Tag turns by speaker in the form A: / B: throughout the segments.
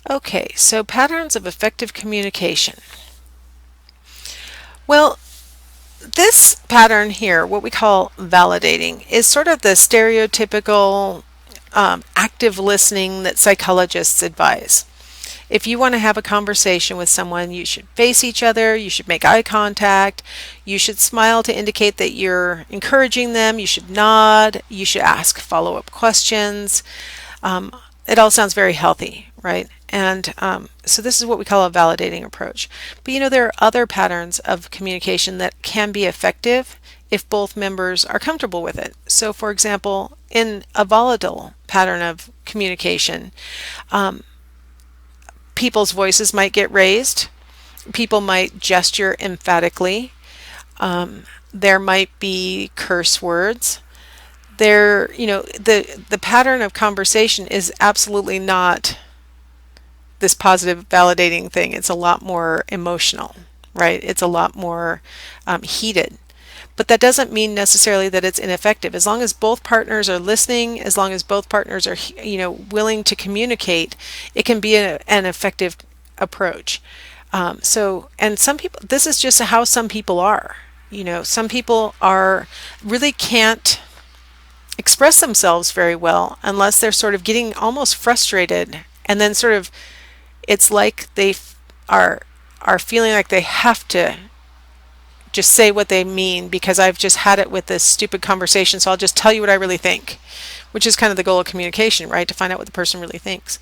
A: Okay, so patterns of effective communication. Well, this pattern here, what we call validating, is sort of the stereotypical active listening that psychologists advise. If you want to have a conversation with someone, you should face each other, you should make eye contact, you should smile to indicate that you're encouraging them, you should nod, you should ask follow-up questions. It all sounds very healthy, right? And so this is what we call a validating approach. But there are other patterns of communication that can be effective if both members are comfortable with it. So for example, in a volatile pattern of communication, people's voices might get raised, people might gesture emphatically, there might be curse words. The pattern of conversation is absolutely not this positive validating thing. It's a lot more emotional, right? It's a lot more heated. But that doesn't mean necessarily that it's ineffective. As long as both partners are listening, as long as both partners are, willing to communicate, it can be an effective approach. And some people, this is just how some people are. Some people really can't express themselves very well unless they're sort of getting almost frustrated, and then sort of it's like they are feeling like they have to just say what they mean because I've just had it with this stupid conversation, so I'll just tell you what I really think, which is kind of the goal of communication, right? To find out what the person really thinks.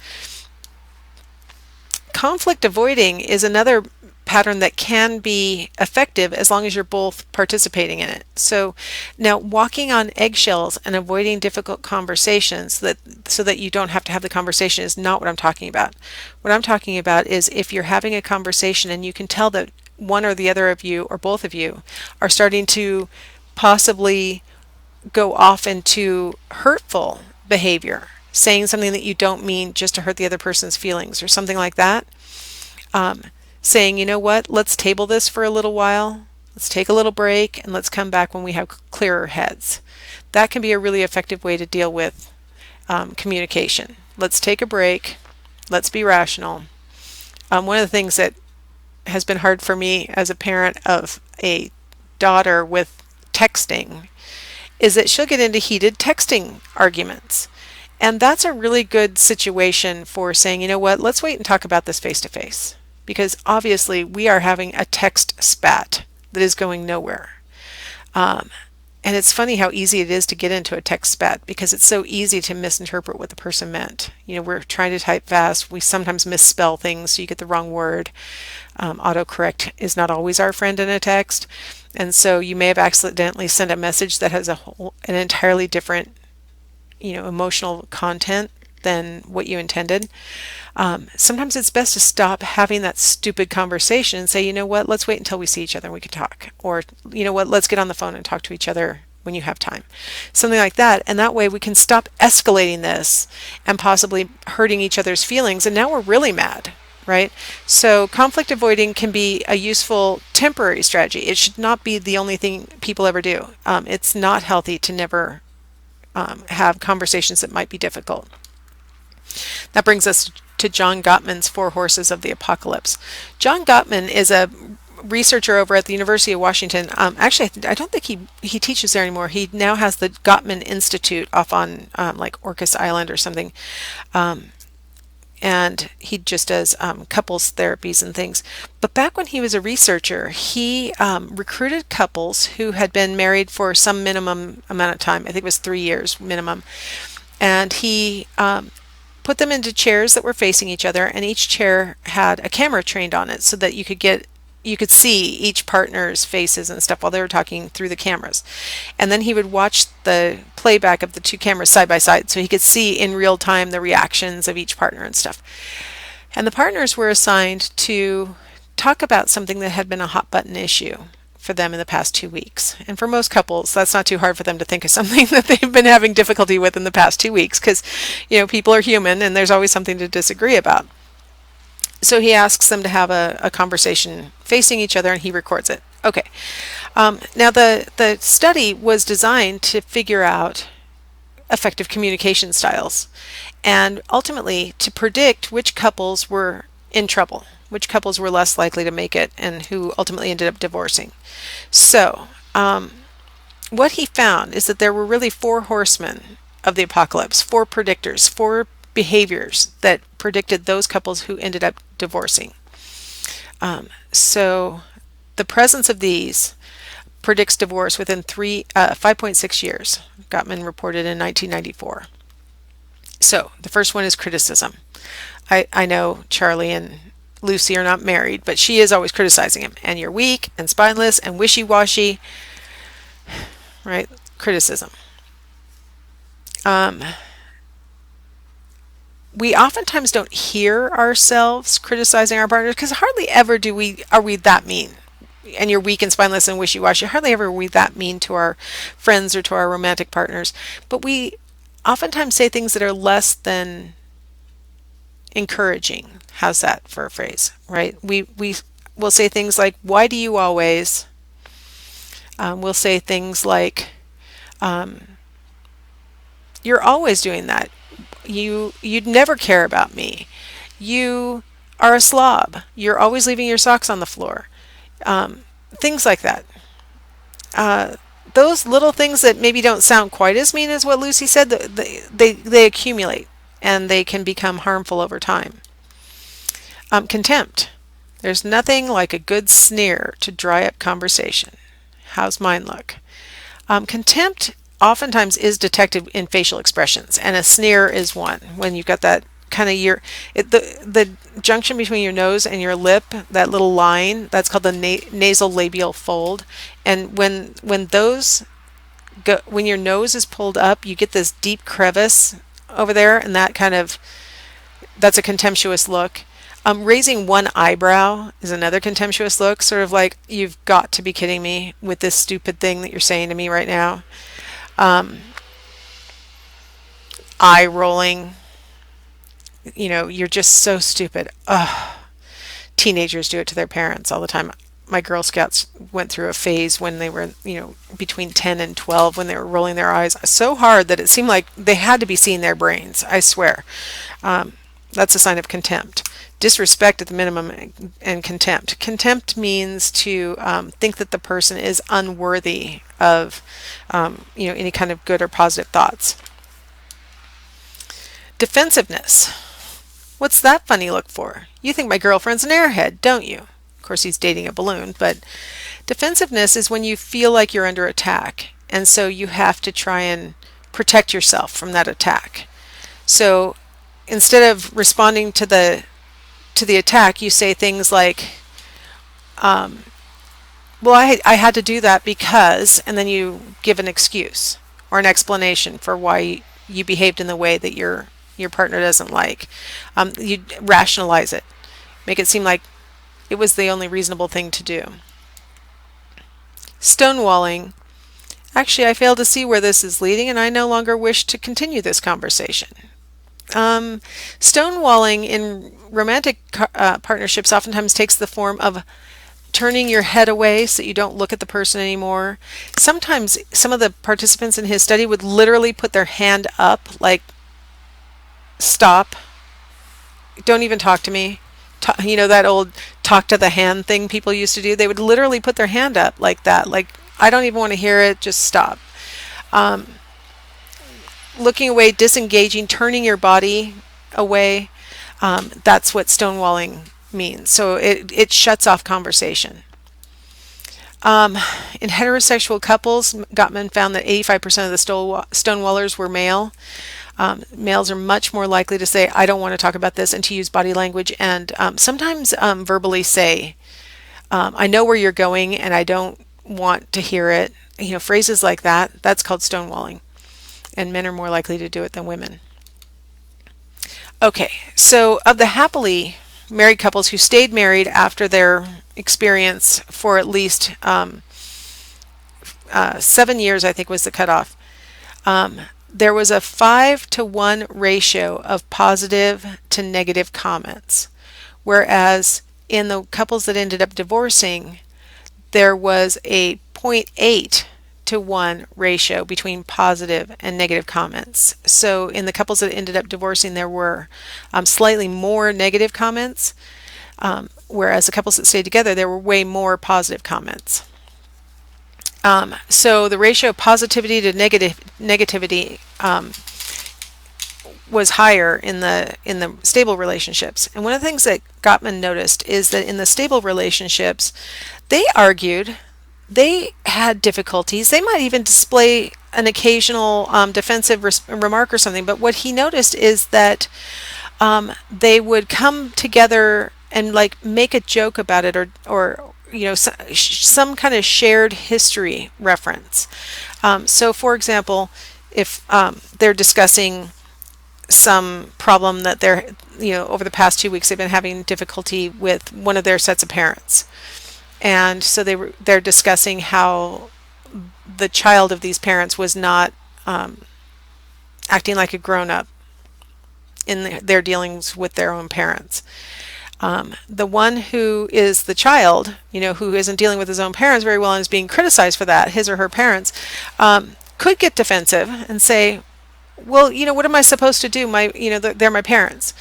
A: Conflict avoiding is another pattern that can be effective as long as you're both participating in it. So now walking on eggshells and avoiding difficult conversations so that you don't have to have the conversation is not what I'm talking about. What I'm talking about is if you're having a conversation and you can tell that one or the other of you or both of you are starting to possibly go off into hurtful behavior, saying something that you don't mean just to hurt the other person's feelings or something like that. Saying, you know what, let's table this for a little while, let's take a little break, and let's come back when we have clearer heads. That can be a really effective way to deal with communication. Let's take a break, let's be rational. One of the things that has been hard for me as a parent of a daughter with texting is that she'll get into heated texting arguments. And that's a really good situation for saying, you know what, let's wait and talk about this face to face. Because obviously we are having a text spat that is going nowhere. And it's funny how easy it is to get into a text spat because it's so easy to misinterpret what the person meant. We're trying to type fast. We sometimes misspell things so you get the wrong word. Autocorrect is not always our friend in a text. And so you may have accidentally sent a message that has an entirely different, emotional content than what you intended. Sometimes it's best to stop having that stupid conversation and say, you know what, let's wait until we see each other and we can talk. Or, you know what, let's get on the phone and talk to each other when you have time. Something like that. And that way we can stop escalating this and possibly hurting each other's feelings. And now we're really mad, right? So conflict avoiding can be a useful temporary strategy. It should not be the only thing people ever do. It's not healthy to never have conversations that might be difficult. That brings us to John Gottman's Four Horses of the Apocalypse. John Gottman is a researcher over at the University of Washington. Actually, I don't think he teaches there anymore. He now has the Gottman Institute off on like Orcas Island or something. And he just does couples therapies and things. But back when he was a researcher, he recruited couples who had been married for some minimum amount of time. I think it was 3 years minimum. And he put them into chairs that were facing each other, and each chair had a camera trained on it so that you could see each partner's faces and stuff while they were talking through the cameras. And then he would watch the playback of the two cameras side by side so he could see in real time the reactions of each partner and stuff. And the partners were assigned to talk about something that had been a hot button issue for them in the past 2 weeks. And for most couples, that's not too hard for them to think of something that they've been having difficulty with in the past 2 weeks because, people are human and there's always something to disagree about. So he asks them to have a conversation facing each other and he records it. Okay. Now the study was designed to figure out effective communication styles, and ultimately to predict which couples were in trouble, which couples were less likely to make it, and who ultimately ended up divorcing. So, what he found is that there were really four horsemen of the apocalypse, four predictors, four behaviors that predicted those couples who ended up divorcing. So the presence of these predicts divorce within 5.6 years, Gottman reported in 1994. So the first one is criticism. I know Charlie and Lucy are not married, but she is always criticizing him. And you're weak and spineless and wishy-washy, right? Criticism. We oftentimes don't hear ourselves criticizing our partners because hardly ever are we that mean. And you're weak and spineless and wishy-washy. Hardly ever are we that mean to our friends or to our romantic partners. But we oftentimes say things that are less than encouraging. How's that for a phrase, right? We will say things like, "Why do you always?" We'll say things like, "You're always doing that. You'd never care about me. You are a slob. You're always leaving your socks on the floor." Things like that. Those little things that maybe don't sound quite as mean as what Lucy said, they accumulate and they can become harmful over time. Contempt. There's nothing like a good sneer to dry up conversation. How's mine look? Contempt oftentimes is detected in facial expressions, and a sneer is one. When you've got that kind of the junction between your nose and your lip, that little line, that's called the nasal labial fold. And when your nose is pulled up, you get this deep crevice over there, and that's a contemptuous look. Raising one eyebrow is another contemptuous look, sort of like, you've got to be kidding me with this stupid thing that you're saying to me right now. Eye rolling, you're just so stupid. Ugh. Teenagers do it to their parents all the time. My Girl Scouts went through a phase when they were, between 10 and 12, when they were rolling their eyes so hard that it seemed like they had to be seeing their brains, I swear. That's a sign of contempt. Disrespect at the minimum, and contempt. Contempt means to think that the person is unworthy of any kind of good or positive thoughts. Defensiveness. What's that funny look for? You think my girlfriend's an airhead, don't you? Of course, he's dating a balloon, but defensiveness is when you feel like you're under attack, and so you have to try and protect yourself from that attack. So instead of responding to the attack, you say things like, well, I had to do that because, and then you give an excuse or an explanation for why you behaved in the way that your partner doesn't like. You rationalize it, make it seem like it was the only reasonable thing to do. Stonewalling. Actually, I fail to see where this is leading, and I no longer wish to continue this conversation. Stonewalling in romantic partnerships oftentimes takes the form of turning your head away so you don't look at the person anymore. Sometimes some of the participants in his study would literally put their hand up, like, stop, don't even talk to me. That old talk to the hand thing people used to do? They would literally put their hand up like that, like, I don't even want to hear it, just stop. Looking away, disengaging, turning your body away, that's what stonewalling means. So it shuts off conversation. In heterosexual couples, Gottman found that 85% of the stonewallers were male. Males are much more likely to say, I don't want to talk about this, and to use body language, and sometimes verbally say, I know where you're going and I don't want to hear it. Phrases like that, that's called stonewalling. And men are more likely to do it than women. Okay, so of the happily married couples who stayed married after their experience for at least 7 years, I think was the cutoff, there was a 5-to-1 ratio of positive to negative comments, whereas in the couples that ended up divorcing, there was a 0.8 8-to-1 ratio between positive and negative comments. So in the couples that ended up divorcing, there were slightly more negative comments, whereas the couples that stayed together, there were way more positive comments. So the ratio of positivity to negativity was higher in the stable relationships. And one of the things that Gottman noticed is that in the stable relationships, they argued, they had difficulties, they might even display an occasional defensive remark or something, but what he noticed is that they would come together and like make a joke about it, or some kind of shared history reference. So for example, if they're discussing some problem that they're, over the past 2 weeks they've been having difficulty with one of their sets of parents, and so they're discussing how the child of these parents was not acting like a grown-up in their dealings with their own parents. The one who is the child, who isn't dealing with his own parents very well and is being criticized for that, his or her parents, could get defensive and say, well, what am I supposed to do? They're my parents.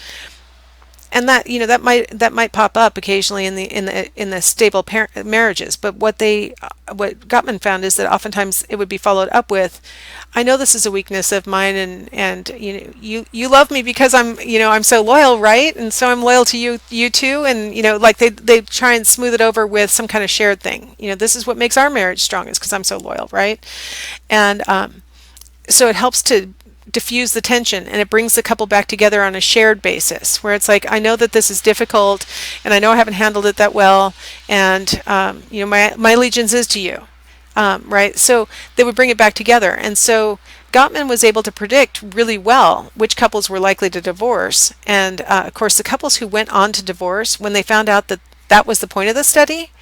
A: And that might pop up occasionally in the stable marriages. But what Gottman found is that oftentimes it would be followed up with, I know this is a weakness of mine, and you love me because I'm so loyal, right? And so I'm loyal to you too. And like they try and smooth it over with some kind of shared thing. This is what makes our marriage strong, is because I'm so loyal, right? And so it helps to diffuse the tension, and it brings the couple back together on a shared basis, where it's like, I know that this is difficult, and I know I haven't handled it that well, and my allegiance is to you, right? So they would bring it back together. And so Gottman was able to predict really well which couples were likely to divorce. And of course, the couples who went on to divorce, when they found out that that was the point of the study,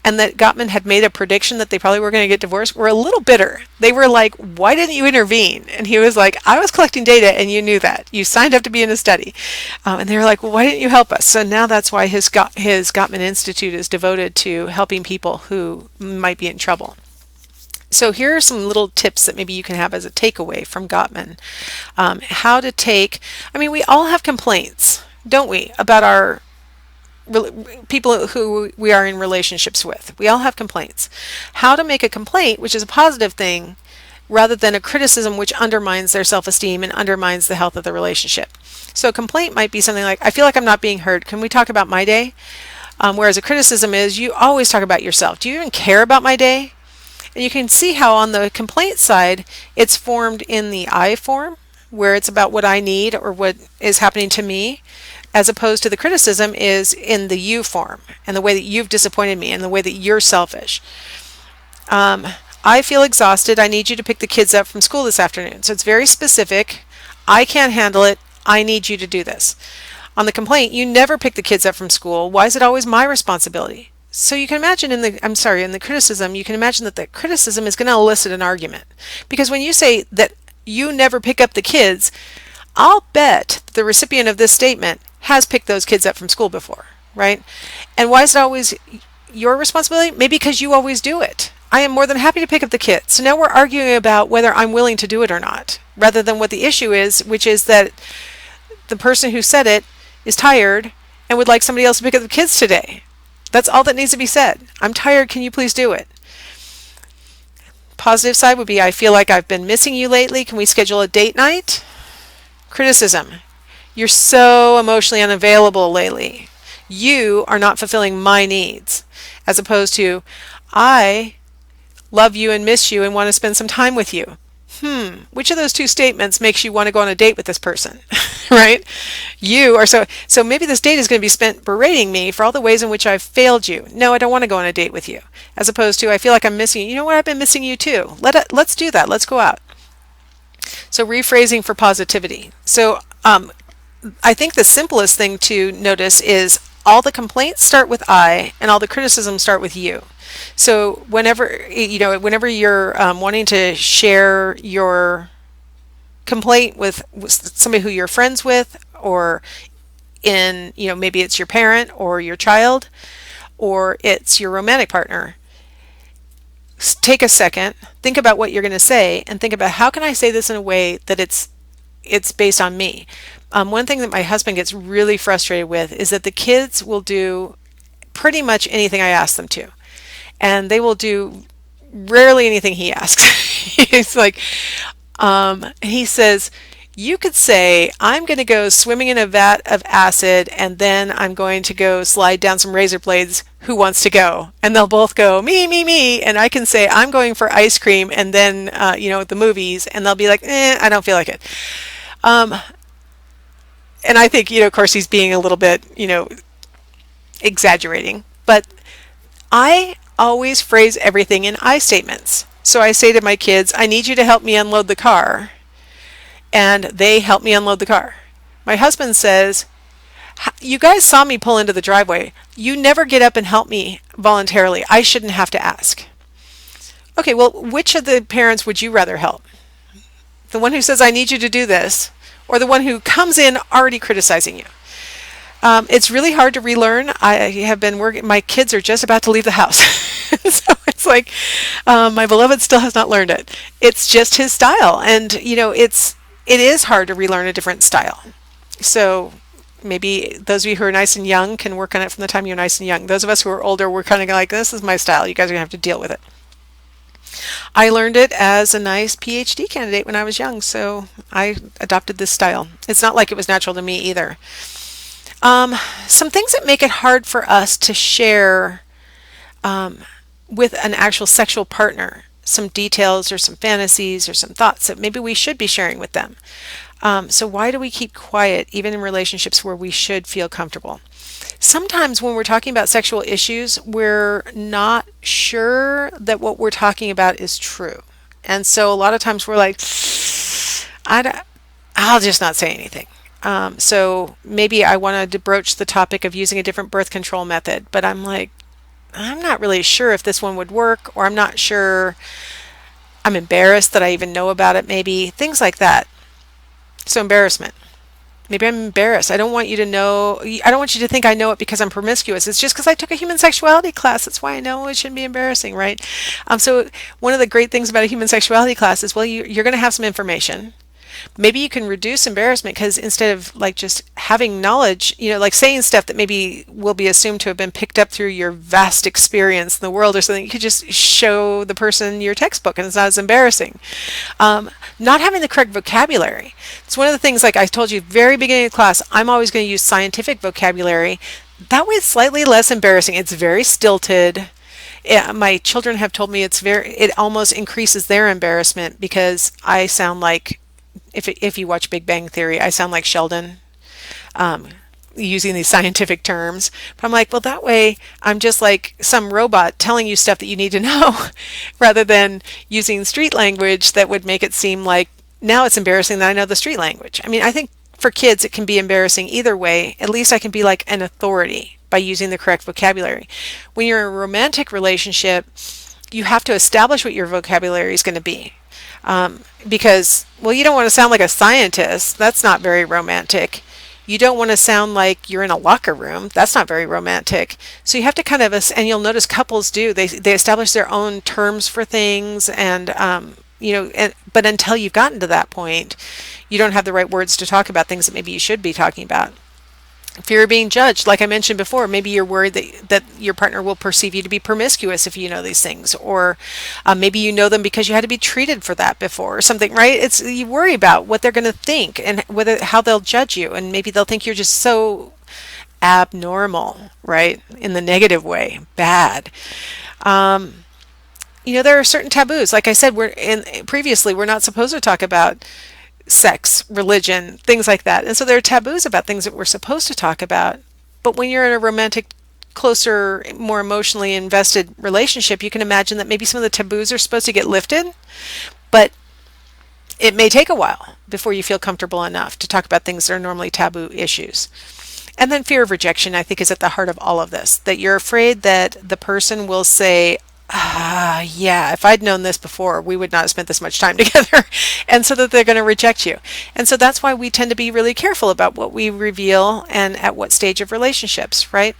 A: and that Gottman had made a prediction that they probably were going to get divorced, were a little bitter. They were like, why didn't you intervene? And he was like, I was collecting data and you knew that. You signed up to be in a study. And they were like, well, why didn't you help us? So now that's why his Gottman Institute is devoted to helping people who might be in trouble. So here are some little tips that maybe you can have as a takeaway from Gottman. How to take, we all have complaints, don't we, about our people who we are in relationships with. We all have complaints. How to make a complaint, which is a positive thing, rather than a criticism which undermines their self-esteem and undermines the health of the relationship. So a complaint might be something like, I feel like I'm not being heard. Can we talk about my day? Whereas a criticism is, you always talk about yourself. Do you even care about my day? And you can see how on the complaint side, it's formed in the I form, where it's about what I need or what is happening to me, as opposed to the criticism is in the you form, and the way that you've disappointed me and the way that you're selfish. I feel exhausted. I need you to pick the kids up from school this afternoon. So it's very specific. I can't handle it. I need you to do this. On the complaint, you never pick the kids up from school. Why is it always my responsibility? So you can imagine in the criticism, you can imagine that the criticism is going to elicit an argument. Because when you say that you never pick up the kids, I'll bet the recipient of this statement has picked those kids up from school before, right? And why is it always your responsibility? Maybe because you always do it. I am more than happy to pick up the kids. So now we're arguing about whether I'm willing to do it or not, rather than what the issue is, which is that the person who said it is tired and would like somebody else to pick up the kids today. That's all that needs to be said. I'm tired. Can you please do it? Positive side would be, I feel like I've been missing you lately. Can we schedule a date night? Criticism. You're so emotionally unavailable lately. You are not fulfilling my needs. As opposed to, I love you and miss you and want to spend some time with you. Which of those two statements makes you want to go on a date with this person? Right? You are so maybe this date is going to be spent berating me for all the ways in which I've failed you. No, I don't want to go on a date with you. As opposed to, I feel like I'm missing you. You know what? I've been missing you too. Let's do that. Let's go out. So rephrasing for positivity. So I think the simplest thing to notice is all the complaints start with I and all the criticisms start with you. So whenever you're wanting to share your complaint with somebody who you're friends with, or maybe it's your parent or your child, or it's your romantic partner, take a second, think about what you're going to say, and think about how can I say this in a way that it's based on me. One thing that my husband gets really frustrated with is that the kids will do pretty much anything I ask them to, and they will do rarely anything he asks. He's like, he says, you could say, I'm going to go swimming in a vat of acid and then I'm going to go slide down some razor blades. Who wants to go? And they'll both go, me, me, me. And I can say, I'm going for ice cream and then, the movies. And they'll be like, I don't feel like it. And I think, of course, he's being a little bit, exaggerating. But I always phrase everything in I statements. So I say to my kids, I need you to help me unload the car. And they help me unload the car. My husband says, you guys saw me pull into the driveway. You never get up and help me voluntarily. I shouldn't have to ask. Okay, well, which of the parents would you rather help? The one who says, I need you to do this, or the one who comes in already criticizing you? It's really hard to relearn. I have been working, my kids are just about to leave the house. So it's like, my beloved still has not learned it. It's just his style. And, it is hard to relearn a different style. So maybe those of you who are nice and young can work on it from the time you're nice and young. Those of us who are older, we're kind of like, this is my style. You guys are going to have to deal with it. I learned it as a nice PhD candidate when I was young, so I adopted this style. It's not like it was natural to me either. Some things that make it hard for us to share with an actual sexual partner, some details or some fantasies or some thoughts that maybe we should be sharing with them. So why do we keep quiet even in relationships where we should feel comfortable? Sometimes when we're talking about sexual issues, we're not sure that what we're talking about is true. And so a lot of times we're like, I'll just not say anything. So maybe I wanted to broach the topic of using a different birth control method, but I'm like, I'm not really sure if this one would work, or I'm not sure, I'm embarrassed that I even know about it, maybe, things like that. So embarrassment. Maybe I'm embarrassed. I don't want you to know, I don't want you to think I know it because I'm promiscuous. It's just because I took a human sexuality class. That's why I know it shouldn't be embarrassing, right? So one of the great things about a human sexuality class is, well, you're going to have some information. Maybe you can reduce embarrassment because instead of like just having knowledge, like saying stuff that maybe will be assumed to have been picked up through your vast experience in the world or something, you could just show the person your textbook and it's not as embarrassing. Not having the correct vocabulary. It's one of the things, like I told you, very beginning of class, I'm always going to use scientific vocabulary. That way it's slightly less embarrassing. It's very stilted. Yeah, my children have told me it almost increases their embarrassment because I sound like, if you watch Big Bang Theory, I sound like Sheldon, using these scientific terms. But I'm like, well, that way I'm just like some robot telling you stuff that you need to know rather than using street language that would make it seem like now it's embarrassing that I know the street language. I mean, I think for kids it can be embarrassing either way. At least I can be like an authority by using the correct vocabulary. When you're in a romantic relationship, you have to establish what your vocabulary is going to be. Because, well, you don't want to sound like a scientist. That's not very romantic. You don't want to sound like you're in a locker room. That's not very romantic. So you have to kind of, and you'll notice couples do, they establish their own terms for things and, but until you've gotten to that point, you don't have the right words to talk about things that maybe you should be talking about. Fear of being judged, like I mentioned before, maybe you're worried that your partner will perceive you to be promiscuous if you know these things, or maybe you know them because you had to be treated for that before or something, right? You worry about what they're going to think and how they'll judge you, and maybe they'll think you're just so abnormal, right? In the negative way, bad. There are certain taboos. Like I said, previously we're not supposed to talk about sex, religion, things like that. And so there are taboos about things that we're supposed to talk about. But when you're in a romantic, closer, more emotionally invested relationship, you can imagine that maybe some of the taboos are supposed to get lifted, but it may take a while before you feel comfortable enough to talk about things that are normally taboo issues. And then fear of rejection, I think, is at the heart of all of this, that you're afraid that the person will say, yeah, if I'd known this before, we would not have spent this much time together. And so that they're going to reject you. And so that's why we tend to be really careful about what we reveal and at what stage of relationships, right?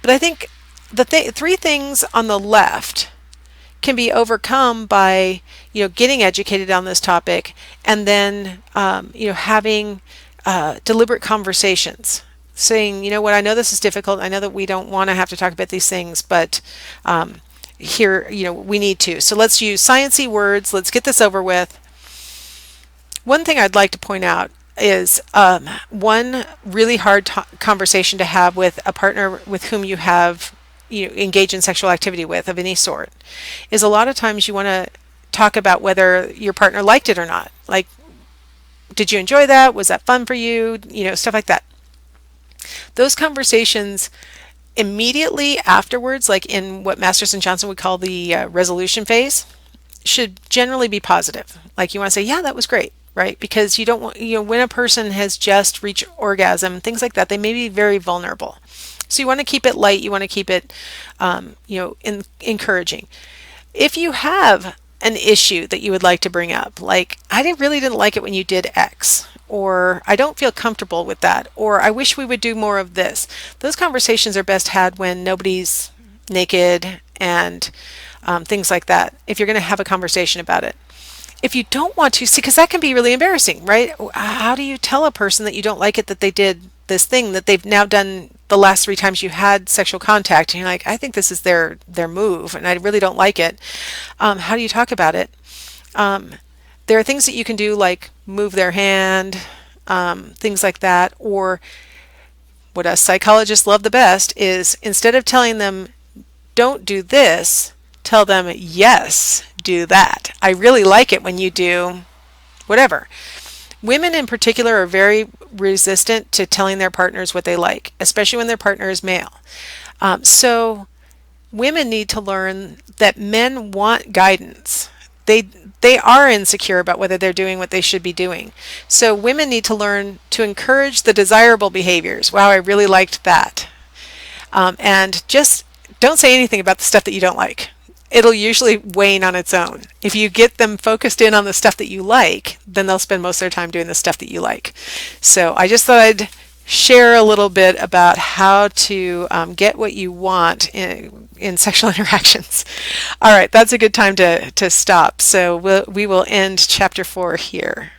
A: But I think the three things on the left can be overcome by, getting educated on this topic, and then, having deliberate conversations, saying, you know what, I know this is difficult. I know that we don't want to have to talk about these things, but here, we need to. So let's use sciencey words. Let's get this over with. One thing I'd like to point out is one really hard conversation to have with a partner with whom you have engage in sexual activity with of any sort is a lot of times you want to talk about whether your partner liked it or not. Like, did you enjoy that? Was that fun for you? Stuff like that. Those conversations immediately afterwards, like in what Masters and Johnson would call the resolution phase, should generally be positive. Like, you want to say, yeah, that was great, right? Because you don't want, when a person has just reached orgasm, things like that, they may be very vulnerable. So you want to keep it light. You want to keep it, encouraging. If you have an issue that you would like to bring up, like, really didn't like it when you did X, or I don't feel comfortable with that, or I wish we would do more of this. Those conversations are best had when nobody's naked and things like that, if you're going to have a conversation about it. If you don't want to, see, because that can be really embarrassing, right? How do you tell a person that you don't like it that they did this thing that they've now done the last 3 times you had sexual contact, and you're like, I think this is their move, and I really don't like it. How do you talk about it? There are things that you can do, like move their hand, things like that. Or what us psychologists love the best is, instead of telling them, don't do this, tell them, yes, do that. I really like it when you do whatever. Women in particular are very resistant to telling their partners what they like, especially when their partner is male. So women need to learn that men want guidance. They are insecure about whether they're doing what they should be doing. So women need to learn to encourage the desirable behaviors. Wow, I really liked that. And just don't say anything about the stuff that you don't like. It'll usually wane on its own. If you get them focused in on the stuff that you like, then they'll spend most of their time doing the stuff that you like. So I just thought I'd share a little bit about how to get what you want in sexual interactions. All right, that's a good time to stop. So we will end chapter 4 here.